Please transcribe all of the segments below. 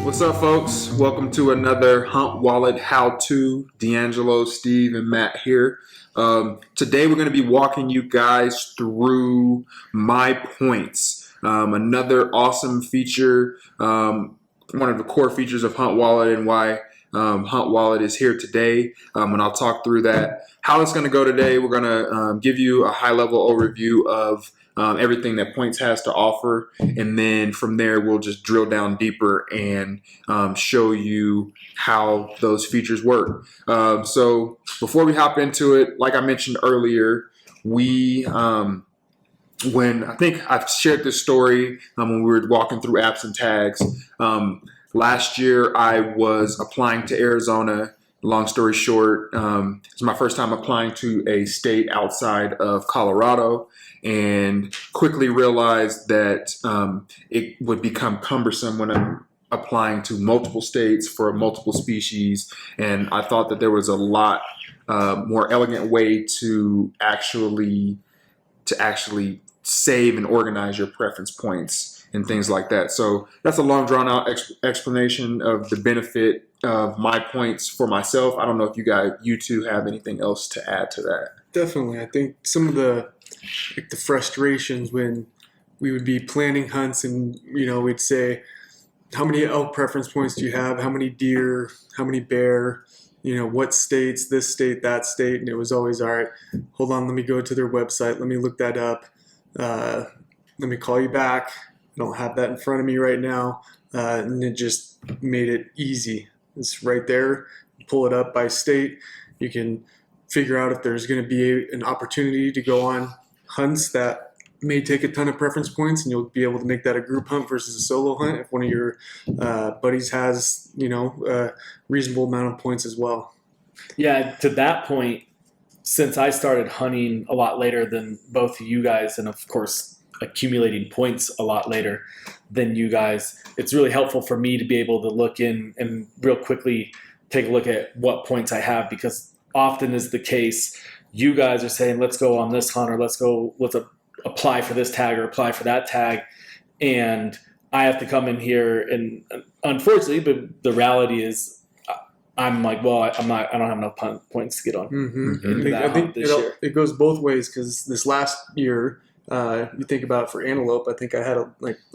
What's up, folks? Welcome to another HUNTwallet how-to. D'Angelo, Steve, and Matt here. Today we're going to be walking you guys through my points. Another awesome feature, one of the core features of HUNTwallet and why HUNTwallet is here today. And I'll talk through that. How it's going to go today, we're going to give you a high-level overview of everything that Points has to offer, and then from there we'll just drill down deeper and show you how those features work. So before we hop into it, like I mentioned earlier, when I think I've shared this story when we were walking through apps and tags. Last year I was applying to Arizona. Long story short, it's my first time applying to a state outside of Colorado, and quickly realized that it would become cumbersome when I'm applying to multiple states for multiple species. And I thought that there was a lot more elegant way to actually save and organize your preference points and things like that. So that's a long drawn out explanation of the benefit of my points for myself. I don't know if you two have anything else to add to that. Definitely. I think some of the frustrations when we would be planning hunts and, we'd say, how many elk preference points do you have? How many deer? How many bear? What states, this state, that state? And it was always, all right, hold on, let me go to their website. Let me look that up. Let me call you back. I don't have that in front of me right now. And it just made it easy. It's right there. Pull it up by state. You can figure out if there's going to be an opportunity to go on hunts that may take a ton of preference points, and you'll be able to make that a group hunt versus a solo hunt if one of your buddies has, a reasonable amount of points as well. Yeah, to that point, since I started hunting a lot later than both of you guys, and of course accumulating points a lot later than you guys, it's really helpful for me to be able to look in and real quickly take a look at what points I have, because often is the case, you guys are saying, let's go on this hunt, or let's apply for this tag or apply for that tag. And I have to come in here, and unfortunately, but the reality is I'm like, well, I don't have enough points to get on. Mm-hmm. I think it goes both ways, because this last year, you think about for antelope, I think I had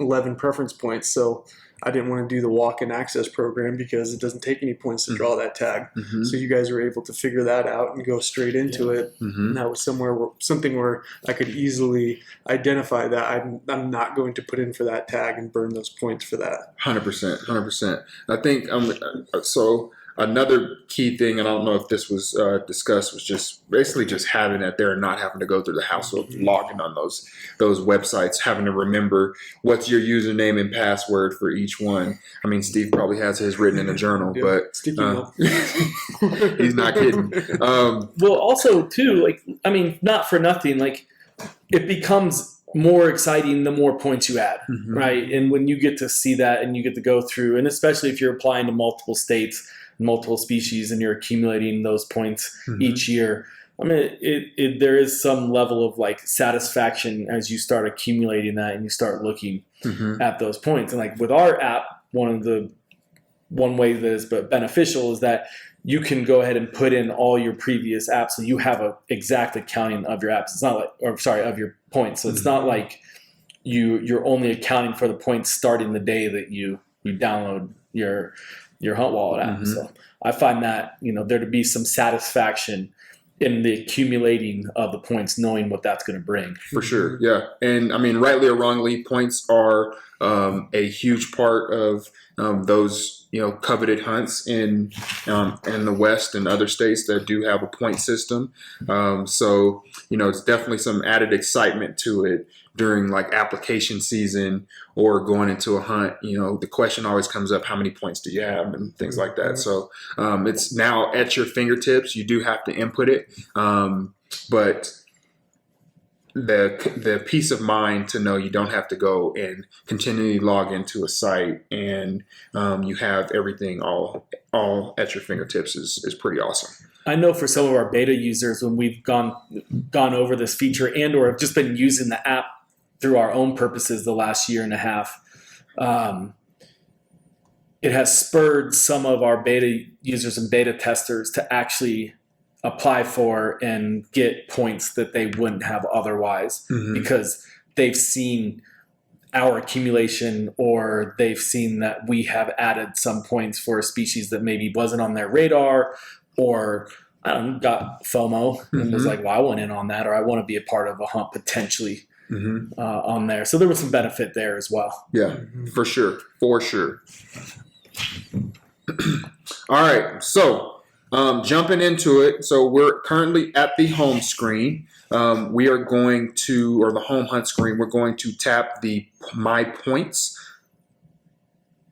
11 preference points. So I didn't want to do the walk-in access program because it doesn't take any points to draw that tag. Mm-hmm. So you guys were able to figure that out and go straight into it. Mm-hmm. And that was something where I could easily identify that I'm not going to put in for that tag and burn those points for that. 100%. I think so. Another key thing, and I don't know if this was discussed, was just basically just having that there and not having to go through the hassle of logging on those websites, having to remember what's your username and password for each one. I mean, Steve probably has his written in a journal, but he's not kidding. Well, also too, not for nothing, it becomes more exciting the more points you add, mm-hmm. right? And when you get to see that and you get to go through, and especially if you're applying to multiple states, multiple species, and you're accumulating those points mm-hmm. each year, I mean, there is some level of satisfaction as you start accumulating that and you start looking mm-hmm. at those points. And with our app, one way that is beneficial is that you can go ahead and put in all your previous apps, so you have a exact accounting of your apps. It's not of your points. So it's mm-hmm. not like you're only accounting for the points starting the day that you download your HUNTwallet app. Mm-hmm. So I find that there to be some satisfaction in the accumulating of the points, knowing what that's going to bring. For sure, yeah. And I mean, rightly or wrongly, points are a huge part of those coveted hunts in the West and other states that do have a point system. So it's definitely some added excitement to it during application season or going into a hunt. The question always comes up, how many points do you have, and things like that. So it's now at your fingertips. You do have to input it, but the peace of mind to know you don't have to go and continually log into a site and you have everything all at your fingertips is pretty awesome. I know for some of our beta users, when we've gone over this feature and or have just been using the app through our own purposes the last year and a half, it has spurred some of our beta users and beta testers to actually apply for and get points that they wouldn't have otherwise, because they've seen our accumulation, or they've seen that we have added some points for a species that maybe wasn't on their radar, or I don't know, got FOMO and was like, well, I want in on that, or I want to be a part of a hunt potentially on there. So there was some benefit there as well. Yeah, for sure. For sure. All right. So jumping into it. So we're currently at the home screen. We are going to, or the home hunt screen, we're going to tap the My Points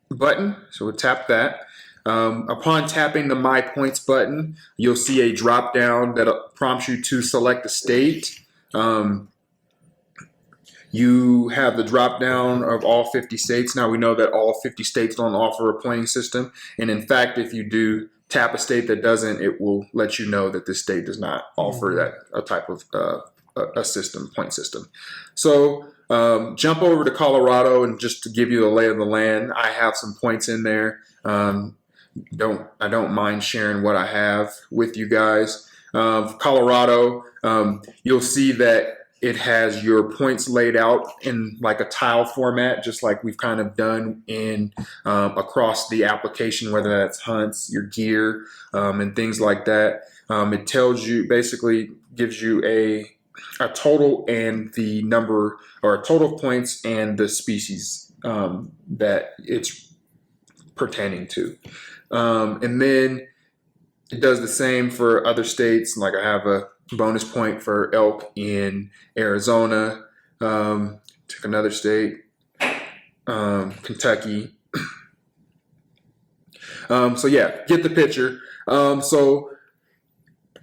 button. So we'll tap that. Upon tapping the My Points button, you'll see a drop down that prompts you to select a state. You have the drop down of all 50 states. Now we know that all 50 states don't offer a pointing system. And in fact, if you do tap a state that doesn't, it will let you know that this state does not offer that a type of a system, point system. So jump over to Colorado, and just to give you the lay of the land, I have some points in there. I don't mind sharing what I have with you guys. Colorado, you'll see that it has your points laid out in like a tile format, just like we've kind of done in across the application, whether that's hunts, your gear, and things like that. It tells you, basically gives you a total and the number, or a total of points and the species that it's pertaining to. And then it does the same for other states. Like I have a bonus point for elk in Arizona. Took another state, Kentucky. So yeah, get the picture. So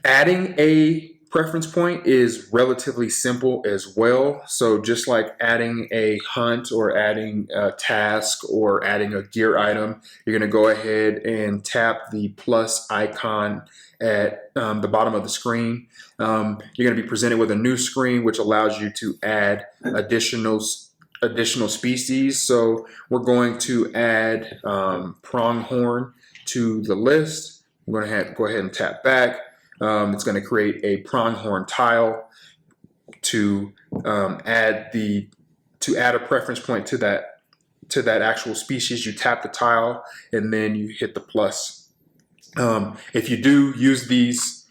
adding a preference point is relatively simple as well. So just like adding a hunt, or adding a task, or adding a gear item, you're going to go ahead and tap the plus icon at the bottom of the screen. You're going to be presented with a new screen, which allows you to add additional species. So we're going to add pronghorn to the list. We're going to go ahead and tap back. It's going to create a pronghorn tile to add a preference point to that actual species. You tap the tile and then you hit the plus. If you do use these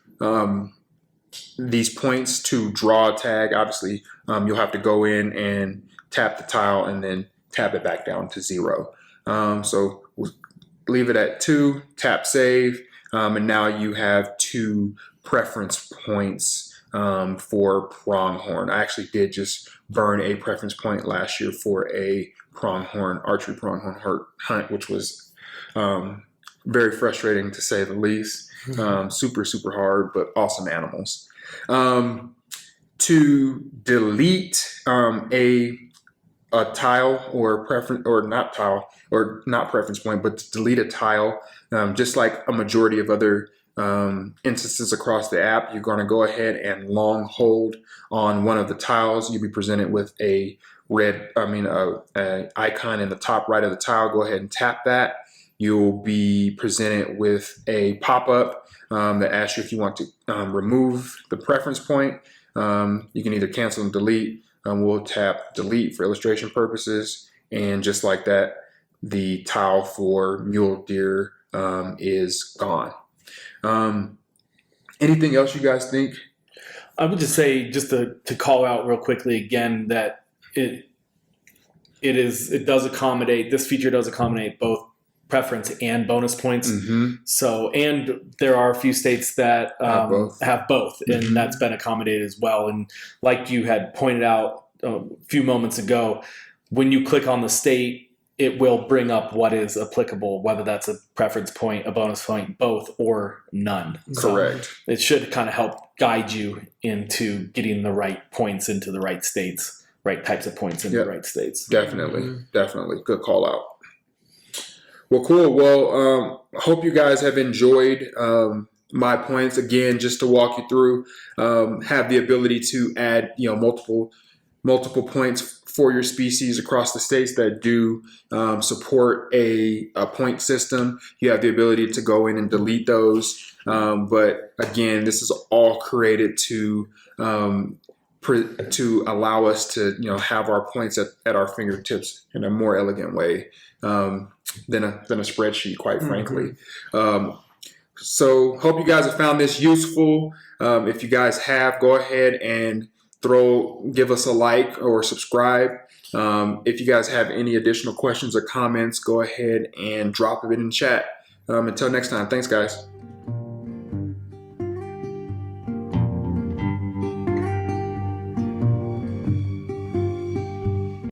points to draw a tag, obviously you'll have to go in and tap the tile and then tap it back down to 0. So we'll leave it at 2, tap save. And now you have 2 preference points for pronghorn. I actually did just burn a preference point last year for a archery pronghorn hunt, which was very frustrating to say the least. Super, super hard, but awesome animals. To delete a tile or preference, or not tile, or not preference point, but to delete a tile, just like a majority of other instances across the app, you're going to go ahead and long hold on one of the tiles. You'll be presented with a icon in the top right of the tile. Go ahead and tap that. You'll be presented with a pop-up that asks you if you want to remove the preference point. You can either cancel and delete. We'll tap delete for illustration purposes, and just like that, the tile for mule deer is gone. Anything else you guys think? I would just say, just to call out real quickly again, that this feature does accommodate both preference and bonus points. So, and there are a few states that have both, and that's been accommodated as well. And like you had pointed out a few moments ago, when you click on the state, it will bring up what is applicable, whether that's a preference point, a bonus point, both, or none. Correct. So it should kind of help guide you into getting the right points into the right states, right types of points into the right states. Definitely. Good call out. Well, cool. Well, I hope you guys have enjoyed my points. Again, just to walk you through, have the ability to add, multiple multiple points for your species across the states that do support a point system. You have the ability to go in and delete those. But again, this is all created to allow us to have our points at our fingertips in a more elegant way than a spreadsheet, quite frankly. So hope you guys have found this useful. If you guys have, go ahead and give us a like or subscribe. If you guys have any additional questions or comments, go ahead and drop it in chat. Until next time, thanks guys.